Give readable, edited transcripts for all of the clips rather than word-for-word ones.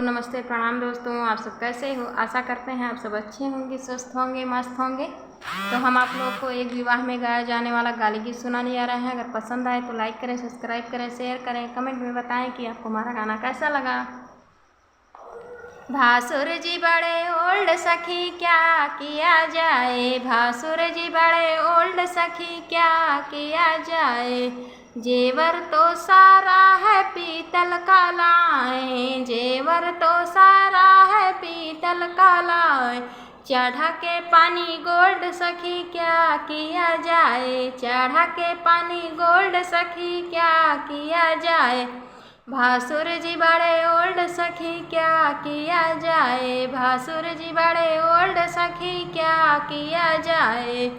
नमस्ते, प्रणाम दोस्तों। आप सब कैसे हो? आशा करते हैं आप सब अच्छे होंगे, स्वस्थ होंगे, मस्त होंगे। तो हम आप लोग को एक विवाह में गाया जाने वाला गाली गीत सुनाने जा रहे हैं। अगर पसंद आए तो लाइक करें, सब्सक्राइब करें, शेयर करें, कमेंट में बताएं कि आपको हमारा गाना कैसा लगा। भासुर जी बड़े ओल्ड सखी क्या किया जाए, भासुर जी बड़े ओल्ड सखी क्या किया जाए। जेवर तो सारा है पीतल का लाए, जेवर तो सारा है पीतल का लाए। चढ़ा के पानी गोल्ड सखी क्या किया जाए, चढ़ा के पानी गोल्ड सखी क्या किया जाए। भासुर जी बड़े ओल्ड सखी क्या किया जाए, भासुर जी बड़े ओल्ड सखी क्या किया जाए।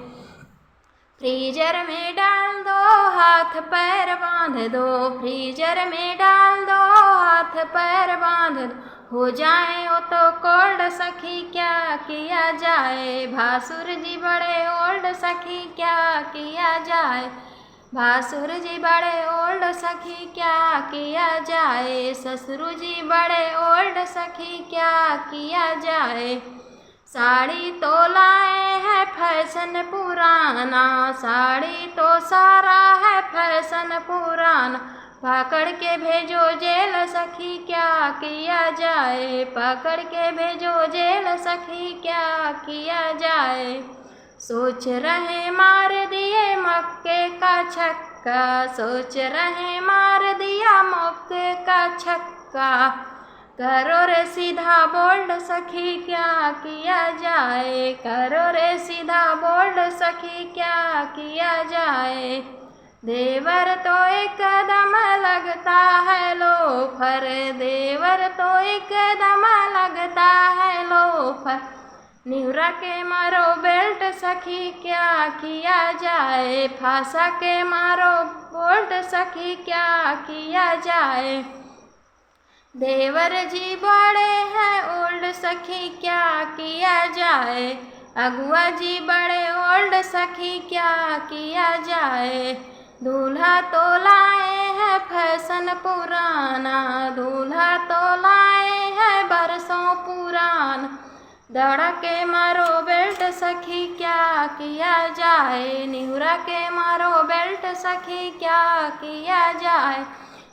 फ्रीजर में डाल दो हाथ पैर बांध दो, फ्रीजर में डाल दो हाथ पैर बांध दो। हो जाए वो तो कोल्ड सखी क्या किया जाए, भासुर जी बड़े ओल्ड सखी क्या किया जाए। भासुर जी बड़े ओल्ड सखी क्या किया जाए, ससुर जी बड़े ओल्ड सखी क्या किया जाए। साड़ी तो लाए है फैशन पुराना, साड़ी तो सारा है फैशन पुराना। पकड़ के भेजो जेल सखी क्या किया जाए, पकड़ के भेजो जेल सखी क्या किया जाए। सोच रहे मार दिए मक्के का छक्का, सोच रहे मार दिया मक्के का छक्का। करो रे सीधा बोल्ड सखी क्या किया जाए, करो रे सीधा बोल्ड सखी क्या किया जाए। देवर तो एकदम लगता है लोफर, देवर तो एकदम लगता है लोफर। निहुरा के मारो बेल्ट सखी क्या किया जाए, फांसा के मारो बोल्ट सखी क्या किया जाए। देवर जी बड़े हैं ओल्ड सखी क्या किया जाए, अगुआ जी बड़े ओल्ड सखी क्या किया जाए। दूल्हा तो लाए हैं फैशन पुराना, दूल्हा तो लाए हैं बरसों पुराना। दौड़ा के मारो बेल्ट सखी क्या किया जाए, निहुरा के मारो बेल्ट सखी क्या किया जाए।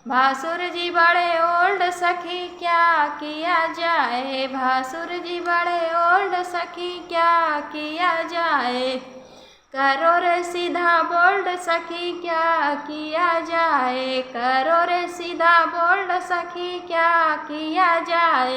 भासुर जी बड़े ओल्ड सखी क्या किया जाए, भासुर जी बड़े ओल्ड सखी क्या किया जाए। करो रे सीधा बोल्ड सखी क्या किया जाए, करो रे सीधा बोल्ड सखी क्या किया जाए।